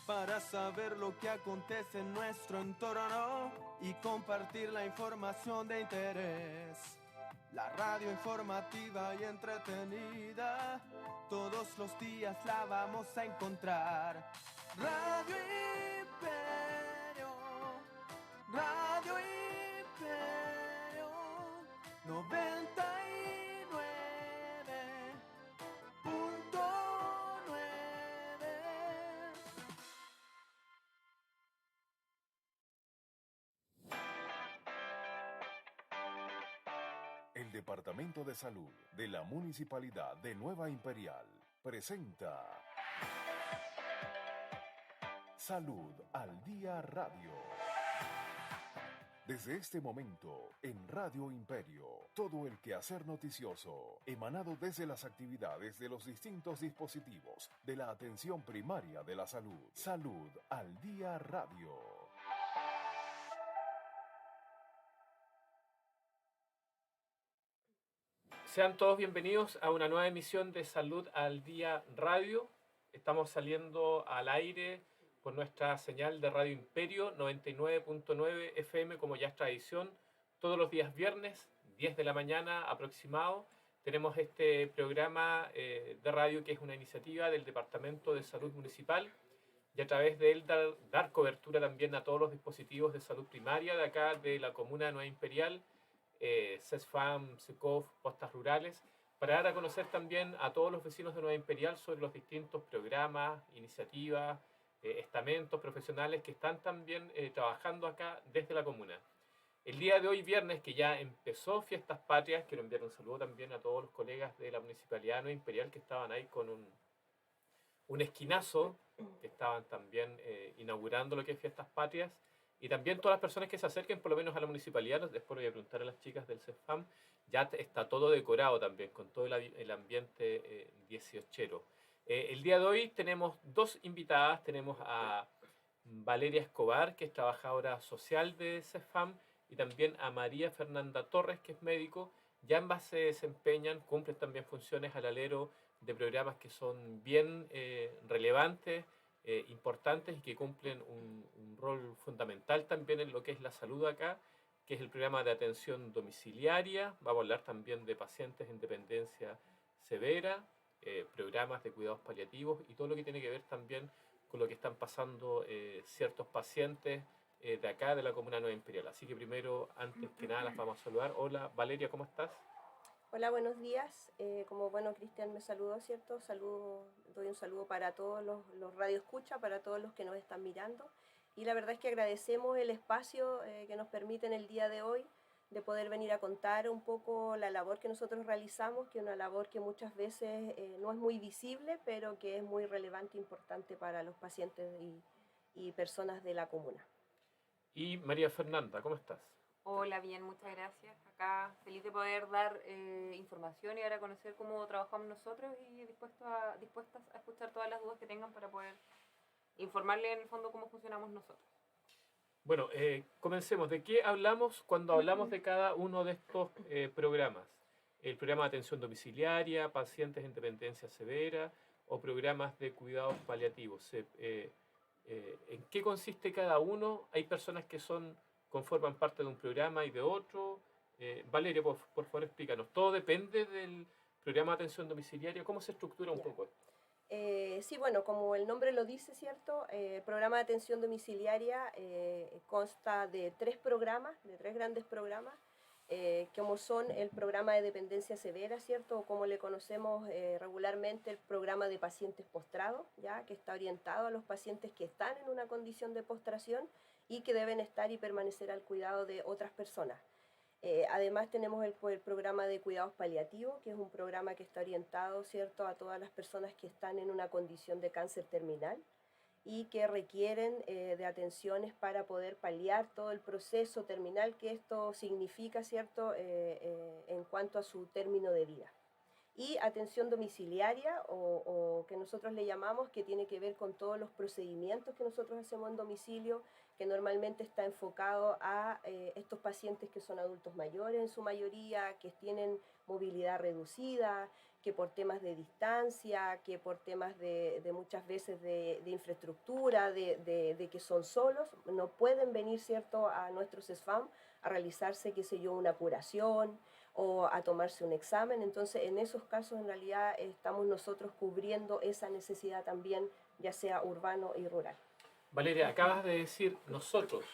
para saber lo que acontece en nuestro entorno y compartir la información de interés. La radio informativa y entretenida, todos los días la vamos a encontrar. Radio Imperio, Radio Imperio, 99.9. El Departamento de Salud de la Municipalidad de Nueva Imperial presenta Salud al Día Radio. Desde este momento, en Radio Imperio, todo el quehacer noticioso, emanado desde las actividades de los distintos dispositivos de la atención primaria de la salud. Salud al Día Radio. Sean todos bienvenidos a una nueva emisión de Salud al Día Radio. Estamos saliendo al aire por nuestra señal de Radio Imperio 99.9 FM, como ya es tradición, todos los días viernes, 10 de la mañana aproximado. Tenemos este programa de radio que es una iniciativa del Departamento de Salud Municipal y a través de él dar cobertura también a todos los dispositivos de salud primaria de acá, de la comuna de Nueva Imperial, CESFAM, SECOF, Postas Rurales, para dar a conocer también a todos los vecinos de Nueva Imperial sobre los distintos programas, iniciativas, estamentos profesionales que están también trabajando acá desde la comuna. El día de hoy, viernes, que ya empezó Fiestas Patrias, quiero enviar un saludo también a todos los colegas de la Municipalidad de Nueva Imperial que estaban ahí con un esquinazo, que estaban también inaugurando lo que es Fiestas Patrias, y también todas las personas que se acerquen por lo menos a la municipalidad. Después voy a preguntar a las chicas del CEFAM, ya está todo decorado también, con todo el ambiente 18ero. El día de hoy tenemos dos invitadas, tenemos a Valeria Escobar, que es trabajadora social de CEFAM, y también a María Fernanda Torres, que es médico, y ambas se desempeñan, cumplen también funciones al alero de programas que son bien relevantes, importantes y que cumplen un rol fundamental también en lo que es la salud acá, que es el programa de atención domiciliaria. Vamos a hablar también de pacientes en dependencia severa, programas de cuidados paliativos y todo lo que tiene que ver también con lo que están pasando ciertos pacientes de acá, de la Comuna Nueva Imperial. Así que primero, antes que nada, las vamos a saludar. Hola, Valeria, ¿cómo estás? Hola, buenos días. Como bueno, Cristian me saludó, ¿cierto? Doy un saludo para todos los radioescuchas, para todos los que nos están mirando. Y la verdad es que agradecemos el espacio que nos permiten el día de hoy de poder venir a contar un poco la labor que nosotros realizamos, que es una labor que muchas veces no es muy visible, pero que es muy relevante e importante para los pacientes y personas de la comuna. Y María Fernanda, ¿cómo estás? Hola, bien, muchas gracias. Acá feliz de poder dar información y dar a conocer cómo trabajamos nosotros y dispuestas a escuchar todas las dudas que tengan para poder informarles en el fondo cómo funcionamos nosotros. Bueno, comencemos. ¿De qué hablamos cuando hablamos de cada uno de estos programas? El programa de atención domiciliaria, pacientes en dependencia severa o programas de cuidados paliativos. ¿En qué consiste cada uno? Hay personas que conforman parte de un programa y de otro. Valeria, por favor, explícanos. ¿Todo depende del programa de atención domiciliaria? ¿Cómo se estructura un poco esto? Sí, bueno, como el nombre lo dice, ¿cierto? El programa de atención domiciliaria consta de tres grandes programas, como son el programa de dependencia severa, ¿cierto? O como le conocemos regularmente, el programa de pacientes postrados, ¿ya? Que está orientado a los pacientes que están en una condición de postración y que deben estar y permanecer al cuidado de otras personas. Además tenemos el programa de cuidados paliativos, que es un programa que está orientado, ¿cierto?, a todas las personas que están en una condición de cáncer terminal y que requieren de atenciones para poder paliar todo el proceso terminal que esto significa, ¿cierto?, en cuanto a su término de vida. Y atención domiciliaria, o que nosotros le llamamos, que tiene que ver con todos los procedimientos que nosotros hacemos en domicilio, que normalmente está enfocado a estos pacientes que son adultos mayores en su mayoría, que tienen movilidad reducida, que por temas de distancia, que por temas de muchas veces de infraestructura, de que son solos, no pueden venir, ¿cierto?, a nuestros SFAM a realizarse, qué sé yo, una curación o a tomarse un examen. Entonces, en esos casos, en realidad, estamos nosotros cubriendo esa necesidad también, ya sea urbano y rural. Valeria, acabas de decir nosotros.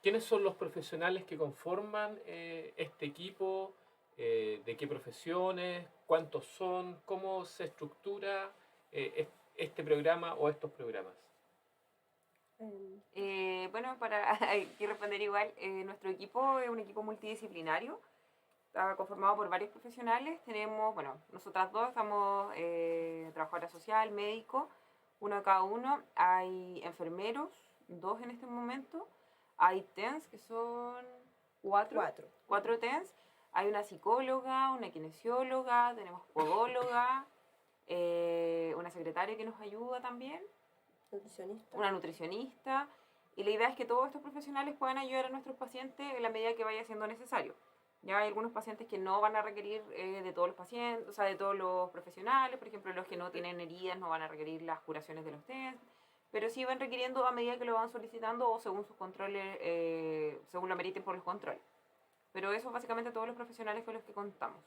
¿Quiénes son los profesionales que conforman este equipo? ¿De qué profesiones? ¿Cuántos son? ¿Cómo se estructura este programa o estos programas? Bueno, para aquí responder igual, nuestro equipo es un equipo multidisciplinario. Está conformado por varios profesionales. Tenemos, bueno, nosotras dos estamos trabajadora social, médico, uno de cada uno. Hay enfermeros, 2 en este momento. Hay TENS, que son 4 TENS. Hay una psicóloga, una kinesióloga, tenemos podóloga, una secretaria que nos ayuda también, una nutricionista. Y la idea es que todos estos profesionales puedan ayudar a nuestros pacientes en la medida que vaya siendo necesario. Ya hay algunos pacientes que no van a requerir de todos los pacientes, o sea, de todos los profesionales, por ejemplo, los que no tienen heridas no van a requerir las curaciones de los test, pero sí van requiriendo a medida que lo van solicitando o según sus controles, según lo meriten por los controles. Pero eso básicamente todos los profesionales con los que contamos.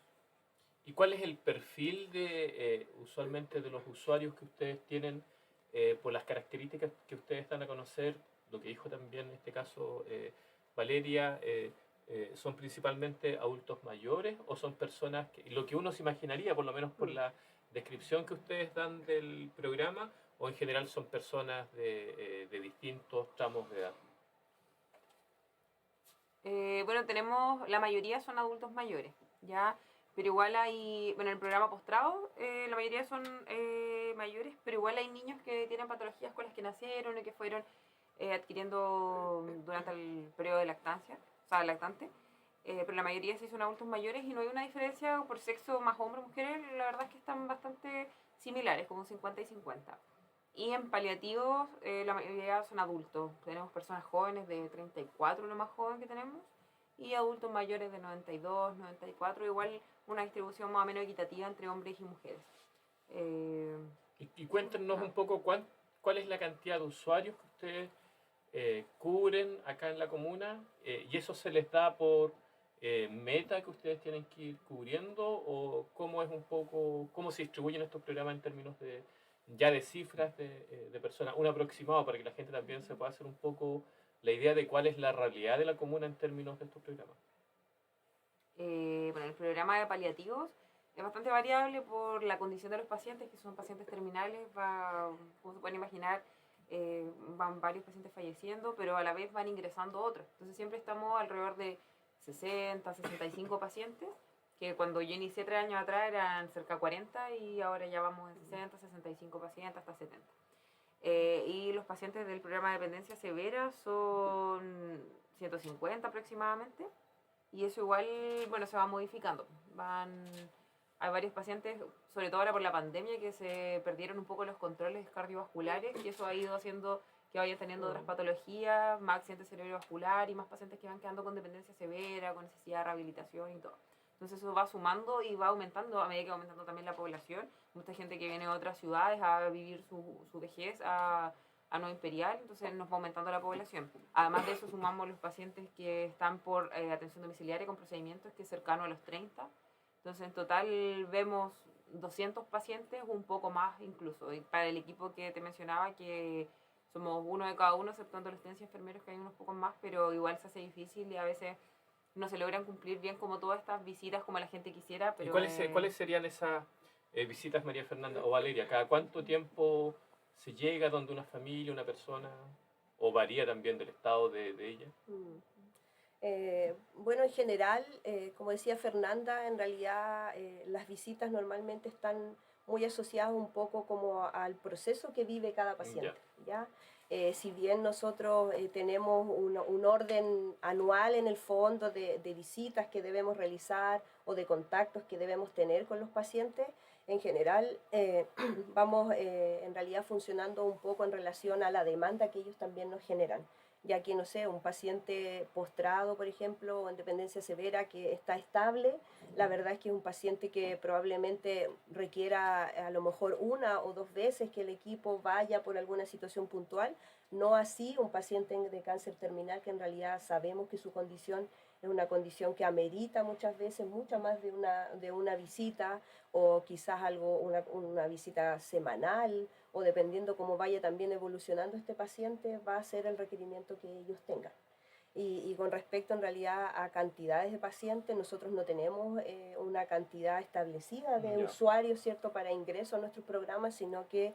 ¿Y cuál es el perfil de usualmente de los usuarios que ustedes tienen por las características que ustedes dan a conocer? Lo que dijo también en este caso Valeria, ¿son principalmente adultos mayores o son personas que, lo que uno se imaginaría, por lo menos por la descripción que ustedes dan del programa, o en general son personas de distintos tramos de edad? Bueno, tenemos, la mayoría son adultos mayores, ¿ya? Pero igual hay, bueno, en el programa postrado, la mayoría son mayores, pero igual hay niños que tienen patologías con las que nacieron y que fueron adquiriendo durante el periodo de lactancia, o sea, lactante. Pero la mayoría sí son adultos mayores y no hay una diferencia por sexo más hombres o mujeres, la verdad es que están bastante similares, como 50 y 50. Y en paliativos la mayoría son adultos. Tenemos personas jóvenes de 34, lo más joven que tenemos, y adultos mayores de 92, 94, igual una distribución más o menos equitativa entre hombres y mujeres. Y cuéntenos un poco cuál es la cantidad de usuarios que ustedes cubren acá en la comuna, y eso se les da por meta que ustedes tienen que ir cubriendo, o cómo es un poco, cómo se distribuyen estos programas en términos de cifras de personas, un aproximado para que la gente también se pueda hacer un poco la idea de cuál es la realidad de la comuna en términos de estos programas. Bueno, el programa de paliativos es bastante variable por la condición de los pacientes, que son pacientes terminales, como se pueden imaginar, van varios pacientes falleciendo, pero a la vez van ingresando otros. Entonces siempre estamos alrededor de 60, 65 pacientes, que cuando yo inicié 3 años atrás eran cerca de 40 y ahora ya vamos en 60, 65 pacientes hasta 70. Y los pacientes del programa de dependencia severa son 150 aproximadamente, y eso igual, bueno, se va modificando. Hay varios pacientes, sobre todo ahora por la pandemia, que se perdieron un poco los controles cardiovasculares y eso ha ido haciendo que vayan teniendo otras patologías, más accidentes cerebrovascular y más pacientes que van quedando con dependencia severa, con necesidad de rehabilitación y todo. Entonces eso va sumando y va aumentando a medida que va aumentando también la población. Mucha gente que viene de otras ciudades a vivir su vejez a Nueva Imperial, entonces nos va aumentando la población. Además de eso sumamos los pacientes que están por atención domiciliaria con procedimientos que es cercano a los 30. Entonces en total vemos 200 pacientes, un poco más incluso. Y para el equipo que te mencionaba, que somos uno de cada uno, exceptuando los TENS y enfermeros, que hay unos pocos más, pero igual se hace difícil y a veces no se logran cumplir bien como todas estas visitas como la gente quisiera. Pero ¿Y cuáles serían esas visitas, María Fernanda o Valeria? ¿Cada cuánto tiempo se llega donde una familia, una persona, o varía también del estado de ella? Bueno, en general, como decía Fernanda, en realidad las visitas normalmente están muy asociadas un poco como al proceso que vive cada paciente, ¿ya? Si bien nosotros tenemos un orden anual en el fondo de visitas que debemos realizar o de contactos que debemos tener con los pacientes, en general vamos en realidad funcionando un poco en relación a la demanda que ellos también nos generan. ya que, no sé, un paciente postrado, por ejemplo, o en dependencia severa que está estable, la verdad es que es un paciente que probablemente requiera a lo mejor 1 o 2 veces que el equipo vaya por alguna situación puntual, no así un paciente de cáncer terminal que en realidad sabemos que su condición es una condición que amerita muchas veces mucha más de una visita o quizás una visita semanal o dependiendo cómo vaya también evolucionando este paciente va a ser el requerimiento que ellos tengan. Y con respecto en realidad a cantidades de pacientes, nosotros no tenemos una cantidad establecida de usuarios, ¿cierto?, para ingreso a nuestros programas, sino que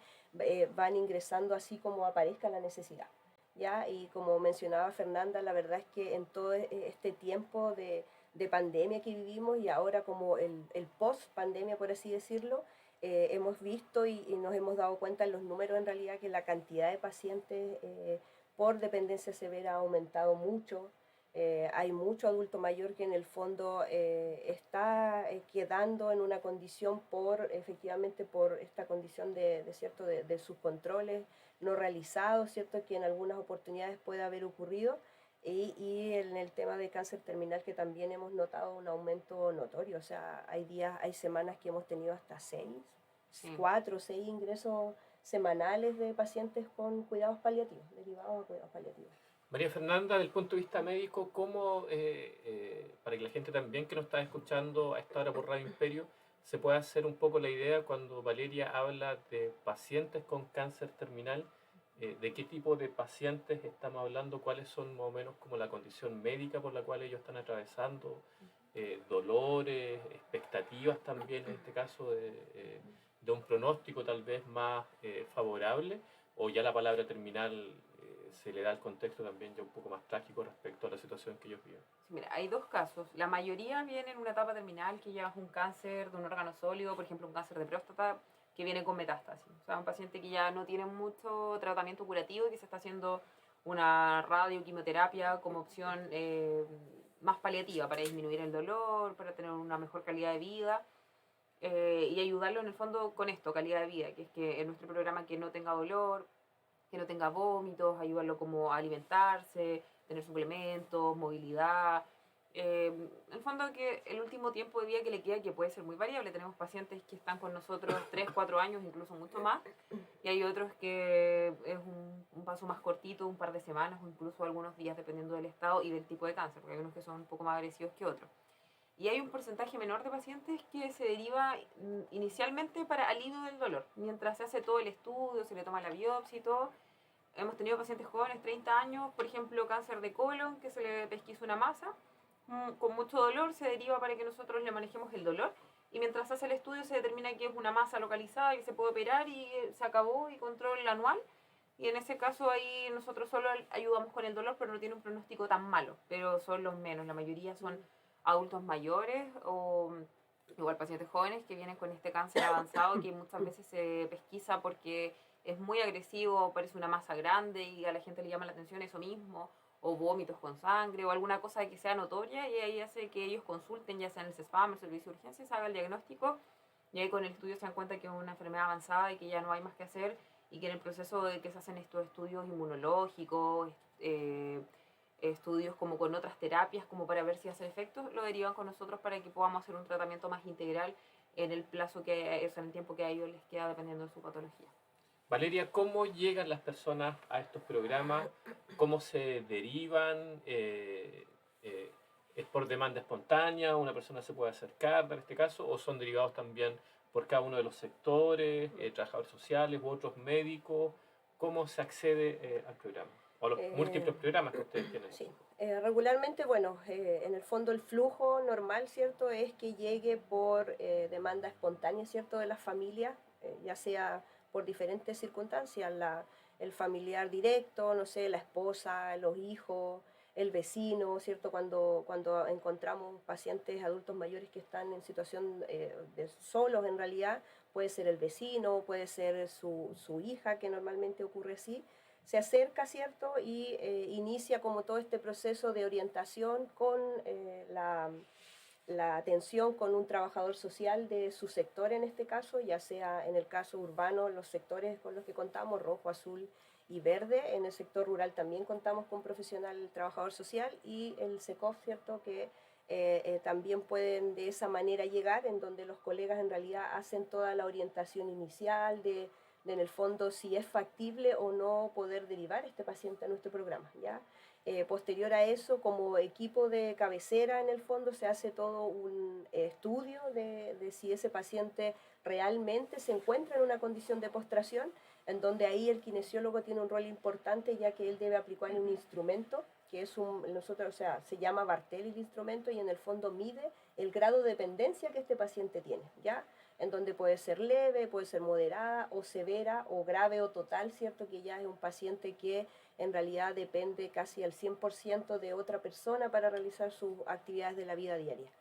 van ingresando así como aparezca la necesidad. ¿Ya? Y como mencionaba Fernanda, la verdad es que en todo este tiempo de pandemia que vivimos y ahora como el post-pandemia, por así decirlo, hemos visto y nos hemos dado cuenta en los números en realidad que la cantidad de pacientes por dependencia severa ha aumentado mucho. Hay mucho adulto mayor que en el fondo está quedando en una condición efectivamente por esta condición ¿cierto? De sus controles no realizados, ¿cierto? Que en algunas oportunidades puede haber ocurrido. Y en el tema de cáncer terminal que también hemos notado un aumento notorio. O sea, hay semanas que hemos tenido hasta 4 o 6 ingresos semanales de pacientes con cuidados paliativos, derivados a cuidados paliativos. María Fernanda, desde el punto de vista médico, ¿cómo, para que la gente también que nos está escuchando a esta hora por Radio Imperio, se puede hacer un poco la idea cuando Valeria habla de pacientes con cáncer terminal, de qué tipo de pacientes estamos hablando, cuáles son más o menos como la condición médica por la cual ellos están atravesando, dolores, expectativas también en este caso de un pronóstico tal vez más favorable, o ya la palabra terminal se le da el contexto también ya un poco más trágico respecto a la situación que ellos viven. Sí, mira, hay dos casos. La mayoría viene en una etapa terminal que ya es un cáncer de un órgano sólido, por ejemplo un cáncer de próstata que viene con metástasis. O sea, un paciente que ya no tiene mucho tratamiento curativo y que se está haciendo una radioquimioterapia como opción más paliativa para disminuir el dolor, para tener una mejor calidad de vida. Y ayudarlo en el fondo con esto, calidad de vida, que es que en nuestro programa que no tenga dolor, que no tenga vómitos, ayudarlo como a alimentarse, tener suplementos, movilidad. En el fondo que el último tiempo de vida que le queda, que puede ser muy variable, tenemos pacientes que están con nosotros 3, 4 años, incluso mucho más, y hay otros que es un paso más cortito, un par de semanas o incluso algunos días dependiendo del estado y del tipo de cáncer, porque hay unos que son un poco más agresivos que otros. Y hay un porcentaje menor de pacientes que se deriva inicialmente para alivio del dolor. Mientras se hace todo el estudio, se le toma la biopsia y todo, hemos tenido pacientes jóvenes, 30 años, por ejemplo, cáncer de colon, que se le pesquisa una masa, con mucho dolor, se deriva para que nosotros le manejemos el dolor. Y mientras se hace el estudio se determina que es una masa localizada y que se puede operar y se acabó y control anual. Y en ese caso ahí nosotros solo ayudamos con el dolor, pero no tiene un pronóstico tan malo. Pero son los menos, la mayoría son adultos mayores o igual pacientes jóvenes que vienen con este cáncer avanzado que muchas veces se pesquisa porque es muy agresivo, parece una masa grande y a la gente le llama la atención eso mismo, o vómitos con sangre o alguna cosa que sea notoria y ahí hace que ellos consulten ya sea en el CESPAM, el servicio de urgencias, haga el diagnóstico y ahí con el estudio se dan cuenta que es una enfermedad avanzada y que ya no hay más que hacer y que en el proceso de que se hacen estos estudios inmunológicos, estudios como con otras terapias como para ver si hace efectos, lo derivan con nosotros para que podamos hacer un tratamiento más integral en el plazo que es, en el tiempo que a ellos les queda dependiendo de su patología. Valeria, ¿cómo llegan las personas a estos programas? ¿Cómo se derivan? ¿Es por demanda espontánea? ¿Una persona se puede acercar en este caso? ¿O son derivados también por cada uno de los sectores, trabajadores sociales u otros médicos? ¿Cómo se accede al programa? O los múltiples programas que ustedes tienen. Sí, regularmente, bueno, en el fondo el flujo normal, ¿cierto?, es que llegue por demanda espontánea, ¿cierto?, de las familias, ya sea por diferentes circunstancias, el familiar directo, no sé, la esposa, los hijos, el vecino, ¿cierto?, cuando encontramos pacientes adultos mayores que están en situación de solos en realidad, puede ser el vecino, puede ser su hija, que normalmente ocurre así, se acerca, ¿cierto?, y inicia como todo este proceso de orientación con la atención con un trabajador social de su sector en este caso, ya sea en el caso urbano, los sectores con los que contamos, rojo, azul y verde. En el sector rural también contamos con profesional trabajador social y el SECOF, ¿cierto?, que también pueden de esa manera llegar, en donde los colegas en realidad hacen toda la orientación inicial de en el fondo si es factible o no poder derivar este paciente a nuestro programa, ¿ya? Posterior a eso, como equipo de cabecera, en el fondo se hace todo un estudio de si ese paciente realmente se encuentra en una condición de postración, en donde ahí el kinesiólogo tiene un rol importante, ya que él debe aplicar un instrumento que es nosotros, o sea, se llama Bartel el instrumento, y en el fondo mide el grado de dependencia que este paciente tiene, ¿ya? En donde puede ser leve, puede ser moderada o severa o grave o total, ¿cierto? Que ya es un paciente que en realidad depende casi al 100% de otra persona para realizar sus actividades de la vida diaria.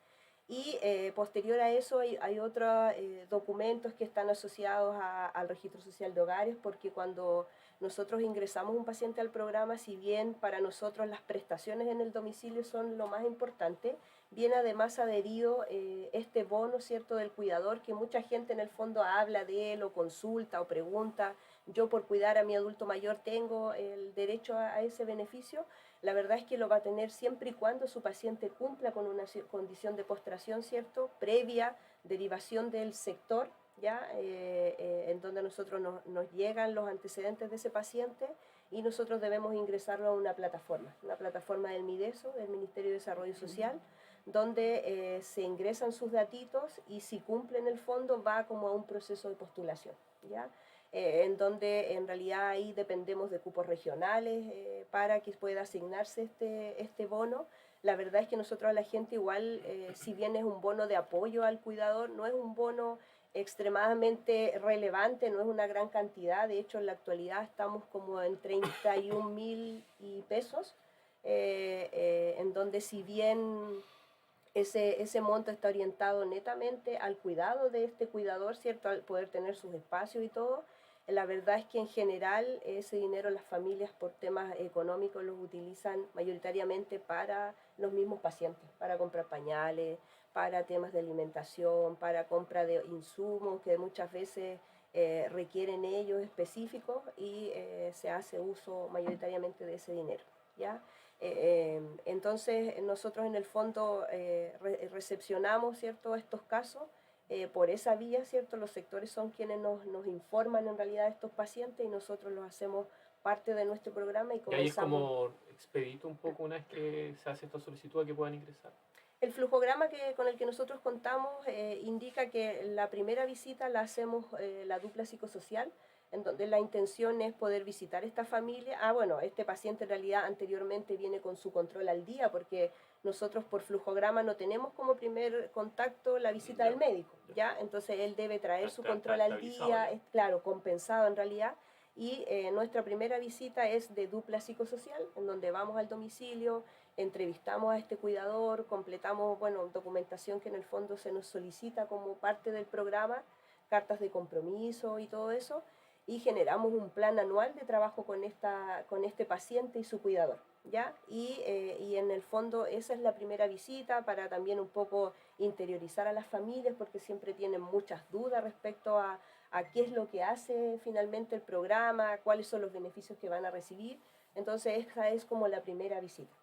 Y posterior a eso hay otros documentos que están asociados al registro social de hogares, porque cuando nosotros ingresamos un paciente al programa, si bien para nosotros las prestaciones en el domicilio son lo más importante, viene además adherido este bono, ¿cierto?, del cuidador, que mucha gente en el fondo habla de él o consulta o pregunta. Yo por cuidar a mi adulto mayor tengo el derecho a ese beneficio. La verdad es que lo va a tener siempre y cuando su paciente cumpla con una condición de postración, ¿cierto?, previa derivación del sector, ¿ya? En donde nosotros nos llegan los antecedentes de ese paciente y nosotros debemos ingresarlo a una plataforma del MIDESO, del Ministerio de Desarrollo Social, donde se ingresan sus datitos y si cumple en el fondo va como a un proceso de postulación, ¿ya? En donde en realidad ahí dependemos de cupos regionales para que pueda asignarse este bono. La verdad es que nosotros a la gente igual, si bien es un bono de apoyo al cuidador, no es un bono extremadamente relevante, no es una gran cantidad. De hecho, en la actualidad estamos como en 31.000 pesos, en donde si bien ese monto está orientado netamente al cuidado de este cuidador, ¿cierto?, al poder tener sus espacios y todo. La verdad es que en general ese dinero las familias por temas económicos los utilizan mayoritariamente para los mismos pacientes, para comprar pañales, para temas de alimentación, para compra de insumos que muchas veces requieren ellos específicos, y se hace uso mayoritariamente de ese dinero, ¿ya? Entonces nosotros en el fondo recepcionamos, ¿cierto?, estos casos por esa vía, ¿cierto? Los sectores son quienes nos informan en realidad de estos pacientes y nosotros los hacemos parte de nuestro programa y Y ahí es comenzamos. como expedito un poco una vez que se hace esta solicitud a que puedan ingresar. El flujograma con el que nosotros contamos indica que la primera visita la hacemos la dupla psicosocial, en donde la intención es poder visitar esta familia. Bueno, este paciente en realidad anteriormente viene con su control al día, porque nosotros por flujograma no tenemos como primer contacto la visita del médico, ¿ya? Entonces él debe traer su control al día, es claro, compensado en realidad. Y nuestra primera visita es de dupla psicosocial, en donde vamos al domicilio, entrevistamos a este cuidador, completamos, bueno, documentación que en el fondo se nos solicita como parte del programa, cartas de compromiso y todo eso, y generamos un plan anual de trabajo con este paciente y su cuidador, ¿ya? Y en el fondo esa es la primera visita para también un poco interiorizar a las familias, porque siempre tienen muchas dudas respecto a qué es lo que hace finalmente el programa, cuáles son los beneficios que van a recibir. Entonces esa es como la primera visita.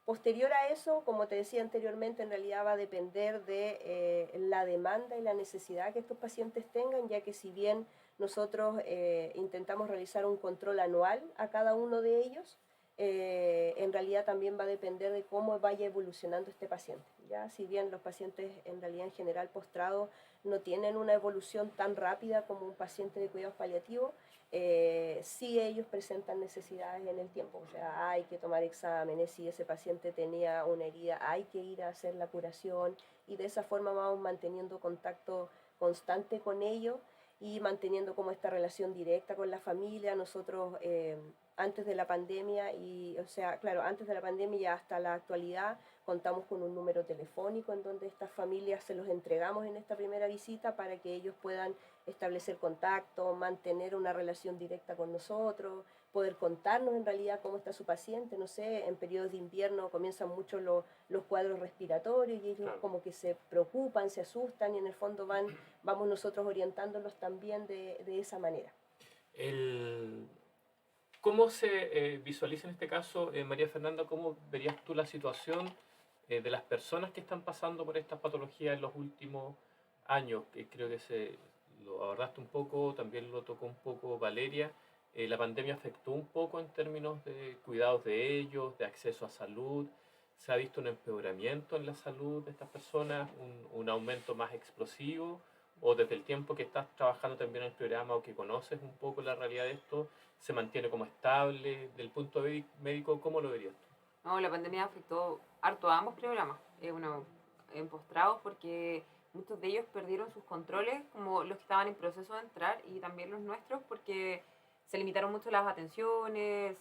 Posterior a eso, como te decía anteriormente, en realidad va a depender de la demanda y la necesidad que estos pacientes tengan, ya que si bien nosotros intentamos realizar un control anual a cada uno de ellos, en realidad también va a depender de cómo vaya evolucionando este paciente, ¿ya? Si bien los pacientes en realidad en general postrados no tienen una evolución tan rápida como un paciente de cuidados paliativos, sí ellos presentan necesidades en el tiempo, o sea, hay que tomar exámenes, si ese paciente tenía una herida hay que ir a hacer la curación, y de esa forma vamos manteniendo contacto constante con ellos y manteniendo como esta relación directa con la familia. Nosotros antes de la pandemia, antes de la pandemia y hasta la actualidad, contamos con un número telefónico en donde estas familias se los entregamos en esta primera visita para que ellos puedan establecer contacto, mantener una relación directa con nosotros, poder contarnos en realidad cómo está su paciente. No sé, en periodos de invierno comienzan mucho los cuadros respiratorios y ellos como que se preocupan, se asustan, y en el fondo vamos nosotros orientándolos también de esa manera. ¿Cómo se visualiza en este caso, María Fernanda, cómo verías tú la situación de las personas que están pasando por estas patologías en los últimos años? Que creo que lo abordaste un poco, también lo tocó un poco Valeria. La pandemia afectó un poco en términos de cuidados de ellos, de acceso a salud. ¿Se ha visto un empeoramiento en la salud de estas personas, un aumento más explosivo? ¿O desde el tiempo que estás trabajando también en el programa o que conoces un poco la realidad de esto, se mantiene como estable? Del punto de vista médico, ¿cómo lo verías tú? No, la pandemia afectó harto a ambos programas, postrados, porque muchos de ellos perdieron sus controles, como los que estaban en proceso de entrar, y también los nuestros, porque se limitaron mucho las atenciones,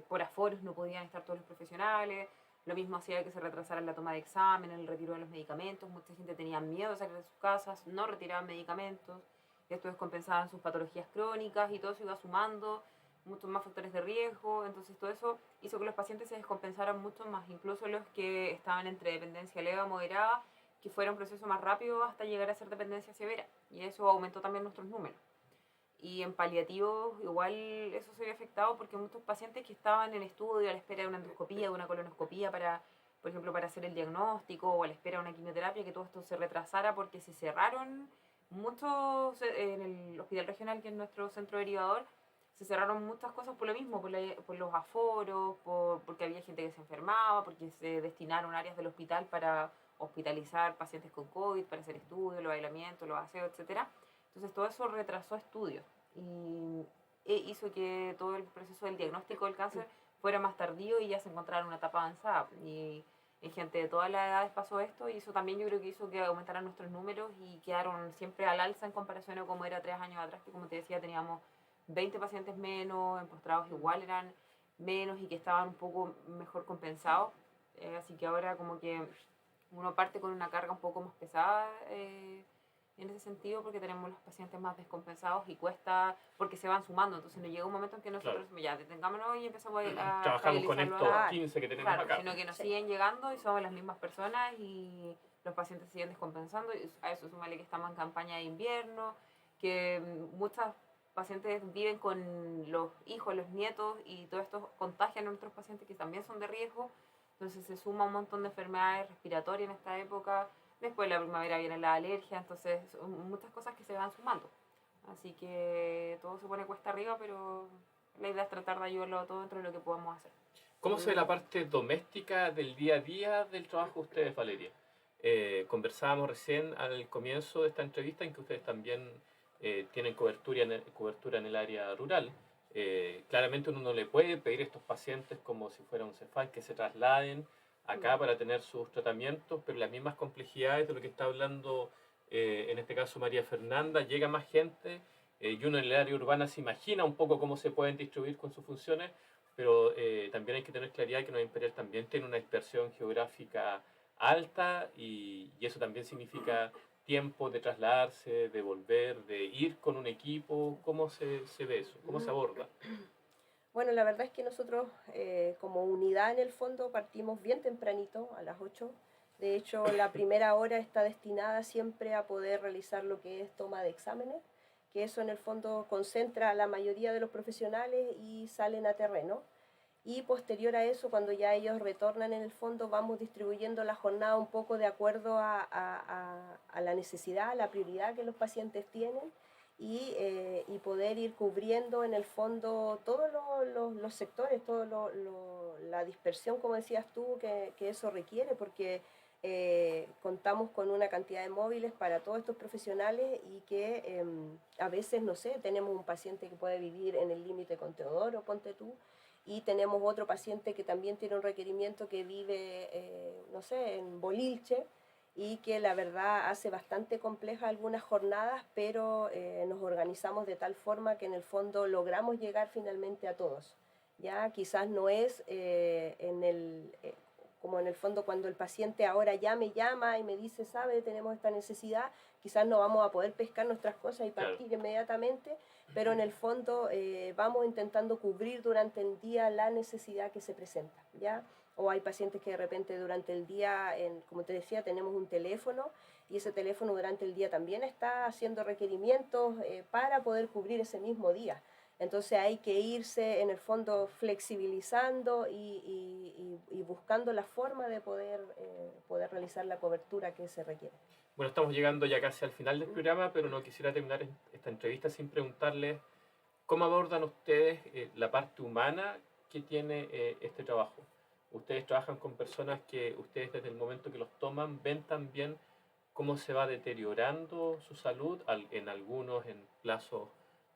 por aforos no podían estar todos los profesionales, lo mismo hacía que se retrasara la toma de examen, el retiro de los medicamentos, mucha gente tenía miedo de salir de sus casas, no retiraban medicamentos, esto descompensaba sus patologías crónicas y todo eso iba sumando, muchos más factores de riesgo, entonces todo eso hizo que los pacientes se descompensaran mucho más, incluso los que estaban entre dependencia leve a moderada, que fuera un proceso más rápido hasta llegar a ser dependencia severa, y eso aumentó también nuestros números. Y en paliativos igual eso se vio afectado porque muchos pacientes que estaban en estudio a la espera de una endoscopía, de una colonoscopía para, por ejemplo, para hacer el diagnóstico o a la espera de una quimioterapia, que todo esto se retrasara porque se cerraron muchos, en el hospital regional, que es nuestro centro derivador, se cerraron muchas cosas por lo mismo, por los aforos, porque había gente que se enfermaba, porque se destinaron áreas del hospital para hospitalizar pacientes con COVID, para hacer estudios, los aislamientos, los aseos, etcétera. Entonces todo eso retrasó estudios y hizo que todo el proceso del diagnóstico del cáncer fuera más tardío y ya se encontrara en una etapa avanzada. Y en gente de todas las edades pasó esto, y eso también yo creo que hizo que aumentaran nuestros números y quedaron siempre al alza en comparación a como era 3 años atrás, que como te decía teníamos 20 pacientes menos, en postrados igual eran menos y que estaban un poco mejor compensados. Así que ahora como que uno parte con una carga un poco más pesada en ese sentido, porque tenemos los pacientes más descompensados y cuesta, porque se van sumando, entonces no llega un momento en que nosotros ya detengámonos y empezamos a trabajamos con estos a 15 que tenemos acá, sino que nos siguen llegando y somos las mismas personas y los pacientes siguen descompensando, y a eso súmale que estamos en campaña de invierno, que muchas pacientes viven con los hijos, los nietos, y todo esto contagian a nuestros pacientes que también son de riesgo, entonces se suma un montón de enfermedades respiratorias en esta época. Después de la primavera viene la alergia, entonces son muchas cosas que se van sumando. Así que todo se pone cuesta arriba, pero la idea es tratar de ayudarlo a todo dentro de lo que podamos hacer. ¿Cómo se ve la parte doméstica del día a día del trabajo de ustedes, Valeria? Conversábamos recién al comienzo de esta entrevista en que ustedes también tienen cobertura en el área rural. Claramente uno no le puede pedir a estos pacientes como si fuera un Cefal que se trasladen acá para tener sus tratamientos, pero las mismas complejidades de lo que está hablando en este caso María Fernanda, llega más gente y uno en el área urbana se imagina un poco cómo se pueden distribuir con sus funciones, pero también hay que tener claridad que Nueva Imperial también tiene una dispersión geográfica alta y eso también significa tiempo de trasladarse, de volver, de ir con un equipo. ¿Cómo se ve eso? ¿Cómo se aborda? Bueno, la verdad es que nosotros como unidad en el fondo partimos bien tempranito, a las 8. De hecho, la primera hora está destinada siempre a poder realizar lo que es toma de exámenes, que eso en el fondo concentra a la mayoría de los profesionales y salen a terreno. Y posterior a eso, cuando ya ellos retornan en el fondo, vamos distribuyendo la jornada un poco de acuerdo a la necesidad, a la prioridad que los pacientes tienen. Y poder ir cubriendo en el fondo todos los sectores, toda la dispersión, como decías tú, que eso requiere, porque contamos con una cantidad de móviles para todos estos profesionales y que a veces, no sé, tenemos un paciente que puede vivir en el límite con Teodoro, ponte tú, y tenemos otro paciente que también tiene un requerimiento que vive, no sé, en Bolilche, y que la verdad hace bastante compleja algunas jornadas, pero nos organizamos de tal forma que en el fondo logramos llegar finalmente a todos. Ya quizás no es como en el fondo cuando el paciente ahora ya me llama y me dice, sabe, tenemos esta necesidad, quizás no vamos a poder pescar nuestras cosas y partir inmediatamente, pero en el fondo vamos intentando cubrir durante el día la necesidad que se presenta, ¿ya? O hay pacientes que de repente durante el día, como te decía, tenemos un teléfono y ese teléfono durante el día también está haciendo requerimientos para poder cubrir ese mismo día. Entonces hay que irse en el fondo flexibilizando y buscando la forma de poder realizar la cobertura que se requiere. Bueno, estamos llegando ya casi al final del programa, pero no quisiera terminar esta entrevista sin preguntarles cómo abordan ustedes la parte humana que tiene este trabajo. Ustedes trabajan con personas que ustedes desde el momento que los toman ven también cómo se va deteriorando su salud, en algunos en plazos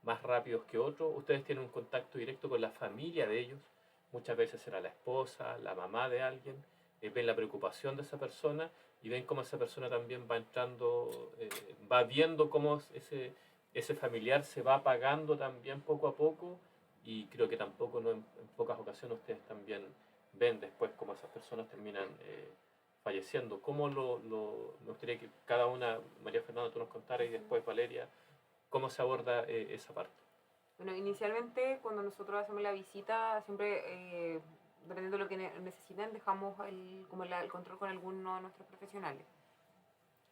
más rápidos que otros. Ustedes tienen un contacto directo con la familia de ellos, muchas veces será la esposa, la mamá de alguien, ven la preocupación de esa persona y ven cómo esa persona también va entrando, va viendo cómo ese familiar se va apagando también poco a poco, y creo que tampoco, no, en pocas ocasiones ustedes también ven después cómo esas personas terminan falleciendo. ¿Cómo me gustaría que cada una, María Fernanda, tú nos contaras, y después Valeria, cómo se aborda esa parte? Bueno, inicialmente cuando nosotros hacemos la visita, siempre, dependiendo de lo que necesiten, dejamos el control con alguno de nuestros profesionales.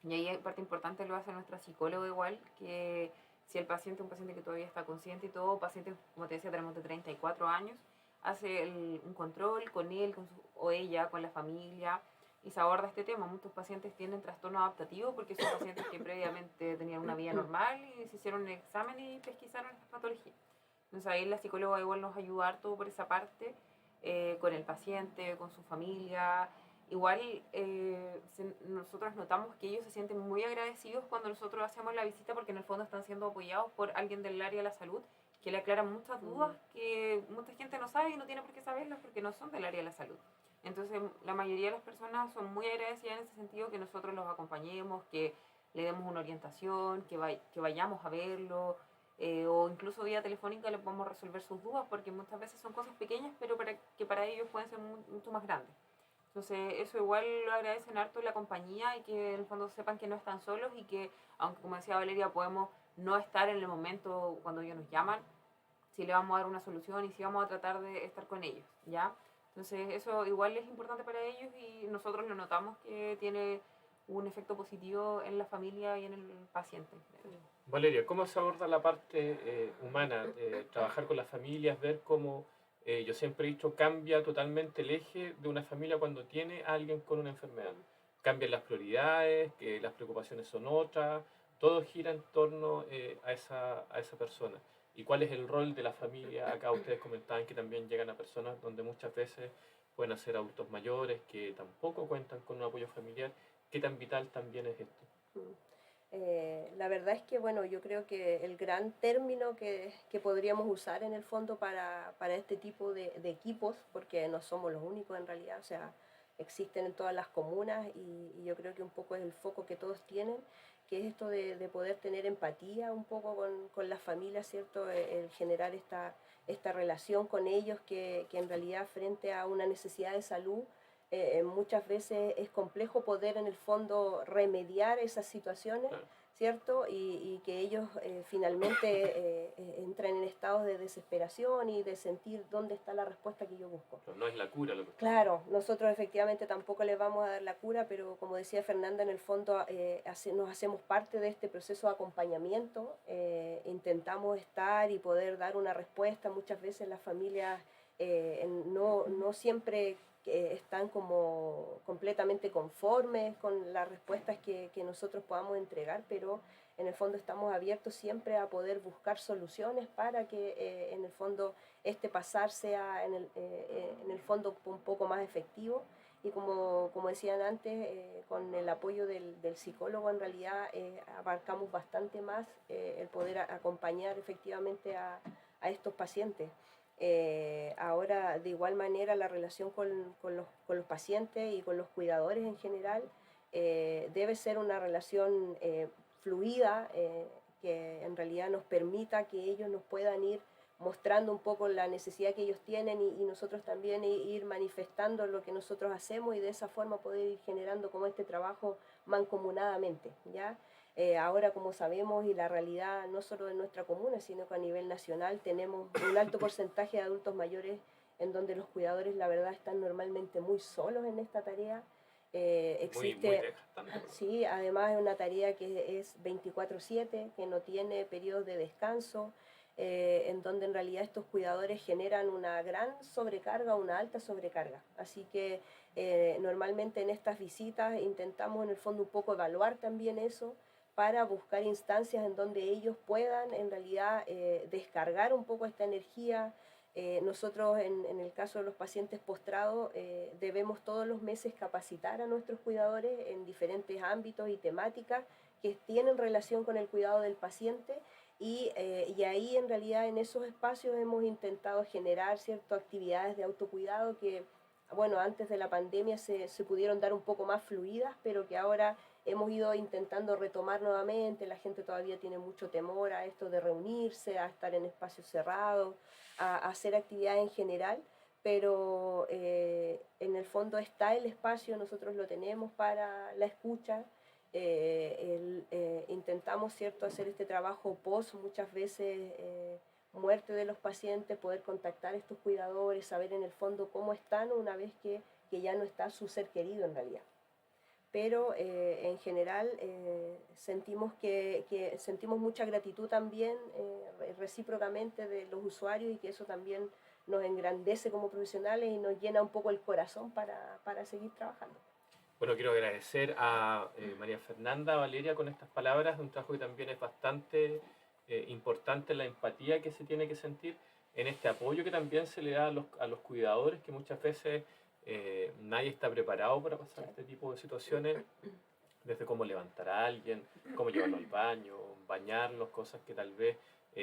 Y ahí parte importante lo hace nuestra psicóloga igual, que si el paciente es un paciente que todavía está consciente y todo, pacientes, como te decía, tenemos de 34 años, hace un control con él o ella, con la familia, y se aborda este tema. Muchos pacientes tienen trastorno adaptativo porque son pacientes que previamente tenían una vida normal y se hicieron un examen y pesquisaron estas patologías. Entonces ahí la psicóloga igual nos ayuda harto por esa parte, con el paciente, con su familia. Igual nosotros notamos que ellos se sienten muy agradecidos cuando nosotros hacemos la visita, porque en el fondo están siendo apoyados por alguien del área de la salud que le aclara muchas dudas que mucha gente no sabe y no tiene por qué saberlas porque no son del área de la salud. Entonces la mayoría de las personas son muy agradecidas en ese sentido, que nosotros los acompañemos, que le demos una orientación, que vayamos a verlo, o incluso vía telefónica le podemos resolver sus dudas, porque muchas veces son cosas pequeñas pero que para ellos pueden ser mucho más grandes. Entonces eso igual lo agradecen harto la compañía, y que en el fondo sepan que no están solos y que, aunque como decía Valeria, podemos no estar en el momento cuando ellos nos llaman, si le vamos a dar una solución y si vamos a tratar de estar con ellos, ¿ya? Entonces eso igual es importante para ellos y nosotros lo notamos que tiene un efecto positivo en la familia y en el paciente. Valeria, ¿cómo se aborda la parte humana? Trabajar con las familias, ver cómo, yo siempre he dicho, cambia totalmente el eje de una familia cuando tiene a alguien con una enfermedad. Cambian las prioridades, que las preocupaciones son otras, todo gira en torno a esa persona. ¿Y cuál es el rol de la familia? Acá ustedes comentaban que también llegan a personas donde muchas veces pueden ser adultos mayores que tampoco cuentan con un apoyo familiar. ¿Qué tan vital también es esto? La verdad es que, bueno, yo creo que el gran término que podríamos usar en el fondo para este tipo de equipos, porque no somos los únicos en realidad, o sea, existen en todas las comunas y yo creo que un poco es el foco que todos tienen, que es esto de poder tener empatía un poco con las familias, ¿cierto? El generar esta relación con ellos que en realidad frente a una necesidad de salud, muchas veces es complejo poder en el fondo remediar esas situaciones, ¿cierto? Y que ellos finalmente entran en estados de desesperación y de sentir dónde está la respuesta que yo busco. Pero no es la cura lo que... Claro, nosotros efectivamente tampoco les vamos a dar la cura, pero como decía Fernanda, en el fondo nos hacemos parte de este proceso de acompañamiento, intentamos estar y poder dar una respuesta. Muchas veces las familias no siempre están como completamente conformes con las respuestas que nosotros podamos entregar, pero en el fondo estamos abiertos siempre a poder buscar soluciones para que en el fondo este pasar sea en el fondo un poco más efectivo. Y como decían antes, con el apoyo del psicólogo en realidad abarcamos bastante más el poder acompañar efectivamente a estos pacientes. Ahora, de igual manera, la relación con los pacientes y con los cuidadores en general debe ser una relación fluida, que en realidad nos permita que ellos nos puedan ir mostrando un poco la necesidad que ellos tienen y nosotros también ir manifestando lo que nosotros hacemos, y de esa forma poder ir generando como este trabajo mancomunadamente, ¿ya? Ahora, como sabemos, y la realidad no solo de nuestra comuna, sino que a nivel nacional tenemos un alto porcentaje de adultos mayores en donde los cuidadores, la verdad, están normalmente muy solos en esta tarea. Existe, sí, además es una tarea que es 24/7, que no tiene periodos de descanso. en donde en realidad estos cuidadores generan una gran sobrecarga, una alta sobrecarga. Así que normalmente en estas visitas intentamos en el fondo un poco evaluar también eso para buscar instancias en donde ellos puedan en realidad descargar un poco esta energía. Nosotros en el caso de los pacientes postrados debemos todos los meses capacitar a nuestros cuidadores en diferentes ámbitos y temáticas que tienen relación con el cuidado del paciente. Y ahí en realidad en esos espacios hemos intentado generar ciertas actividades de autocuidado que, bueno, antes de la pandemia se pudieron dar un poco más fluidas, pero que ahora hemos ido intentando retomar nuevamente. La gente todavía tiene mucho temor a esto de reunirse, a estar en espacios cerrados, a hacer actividades en general, pero en el fondo está el espacio, nosotros lo tenemos para la escucha. Intentamos, ¿cierto?, hacer este trabajo post, muchas veces muerte de los pacientes, poder contactar a estos cuidadores, saber en el fondo cómo están una vez que ya no está su ser querido en realidad. Pero en general sentimos sentimos mucha gratitud también recíprocamente de los usuarios, y que eso también nos engrandece como profesionales y nos llena un poco el corazón para seguir trabajando. Bueno, quiero agradecer a María Fernanda, Valeria, con estas palabras, un trabajo que también es bastante importante, la empatía que se tiene que sentir en este apoyo que también se le da a los cuidadores, que muchas veces nadie está preparado para pasar este tipo de situaciones, desde cómo levantar a alguien, cómo llevarlo al baño, bañarlos, cosas que tal vez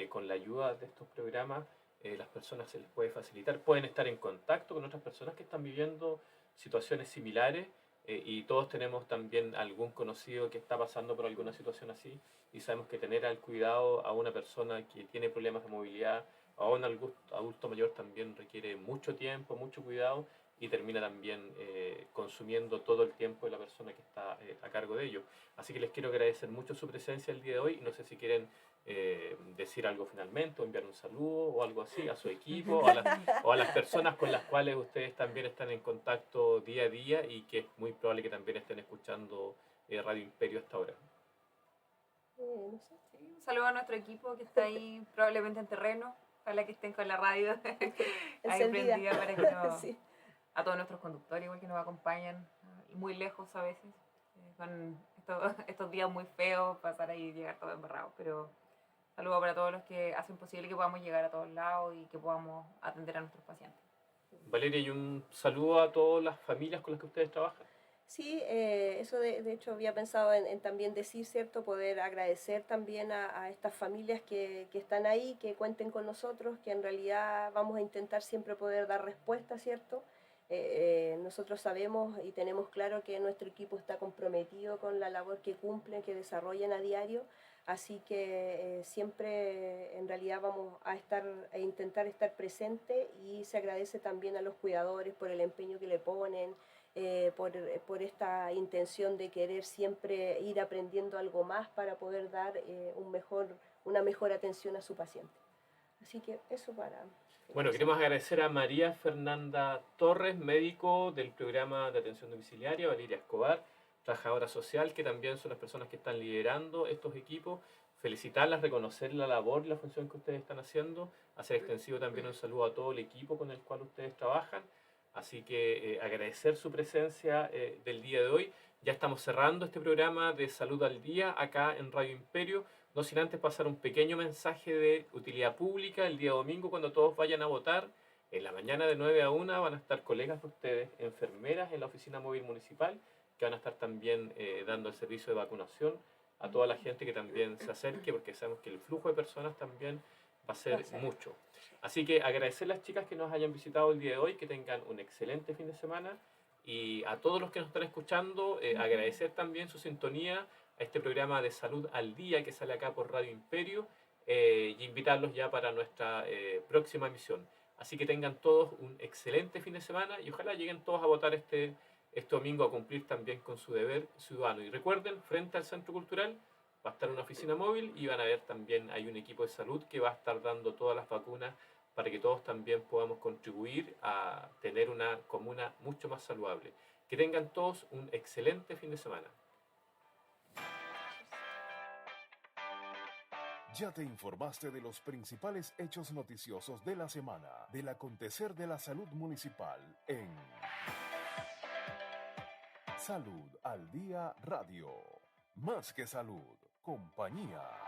con la ayuda de estos programas las personas se les puede facilitar, pueden estar en contacto con otras personas que están viviendo situaciones similares. Y todos tenemos también algún conocido que está pasando por alguna situación así, y sabemos que tener al cuidado a una persona que tiene problemas de movilidad o a un adulto mayor también requiere mucho tiempo, mucho cuidado, y termina también consumiendo todo el tiempo de la persona que está a cargo de ello. Así que les quiero agradecer mucho su presencia el día de hoy. No sé si quieren decir algo finalmente, o enviar un saludo o algo así a su equipo o a las personas con las cuales ustedes también están en contacto día a día, y que es muy probable que también estén escuchando Radio Imperio hasta ahora. No sé. Sí, un saludo a nuestro equipo que está ahí probablemente en terreno. Ojalá que estén con la radio ahí prendida para que nos... Sí. A todos nuestros conductores igual que nos acompañan, y muy lejos a veces, con estos días muy feos, pasar ahí y llegar todo embarrado, pero saludo para todos los que hacen posible que podamos llegar a todos lados y que podamos atender a nuestros pacientes. Valeria, y un saludo a todas las familias con las que ustedes trabajan. Sí, eso de hecho había pensado en también decir, ¿cierto?, poder agradecer también a estas familias que están ahí, que cuenten con nosotros, que en realidad vamos a intentar siempre poder dar respuesta, ¿cierto? Nosotros sabemos y tenemos claro que nuestro equipo está comprometido con la labor que cumplen, que desarrollan a diario, así que siempre en realidad vamos a intentar estar presente, y se agradece también a los cuidadores por el empeño que le ponen, por esta intención de querer siempre ir aprendiendo algo más para poder dar una mejor atención a su paciente. Así que eso para... Bueno, queremos agradecer a María Fernanda Torres, médico del programa de atención domiciliaria, Valeria Escobar, trabajadora social, que también son las personas que están liderando estos equipos. Felicitarlas, reconocer la labor y la función que ustedes están haciendo, hacer extensivo también un saludo a todo el equipo con el cual ustedes trabajan. Así que agradecer su presencia del día de hoy. Ya estamos cerrando este programa de Salud al Día acá en Radio Imperio. No sin antes pasar un pequeño mensaje de utilidad pública. El día domingo, cuando todos vayan a votar, en la mañana de 9 a 1 van a estar colegas de ustedes, enfermeras en la oficina móvil municipal, que van a estar también dando el servicio de vacunación a toda la gente que también se acerque, porque sabemos que el flujo de personas también va a ser mucho. Así que agradecer a las chicas que nos hayan visitado el día de hoy, que tengan un excelente fin de semana, y a todos los que nos están escuchando, agradecer también su sintonía a este programa de Salud al Día que sale acá por Radio Imperio, y invitarlos ya para nuestra próxima emisión. Así que tengan todos un excelente fin de semana, y ojalá lleguen todos a votar este domingo, a cumplir también con su deber ciudadano. Y recuerden, frente al Centro Cultural va a estar una oficina móvil, y van a ver también hay un equipo de salud que va a estar dando todas las vacunas para que todos también podamos contribuir a tener una comuna mucho más saludable. Que tengan todos un excelente fin de semana. Ya te informaste de los principales hechos noticiosos de la semana, del acontecer de la salud municipal en Salud al Día Radio. Más que salud, compañía.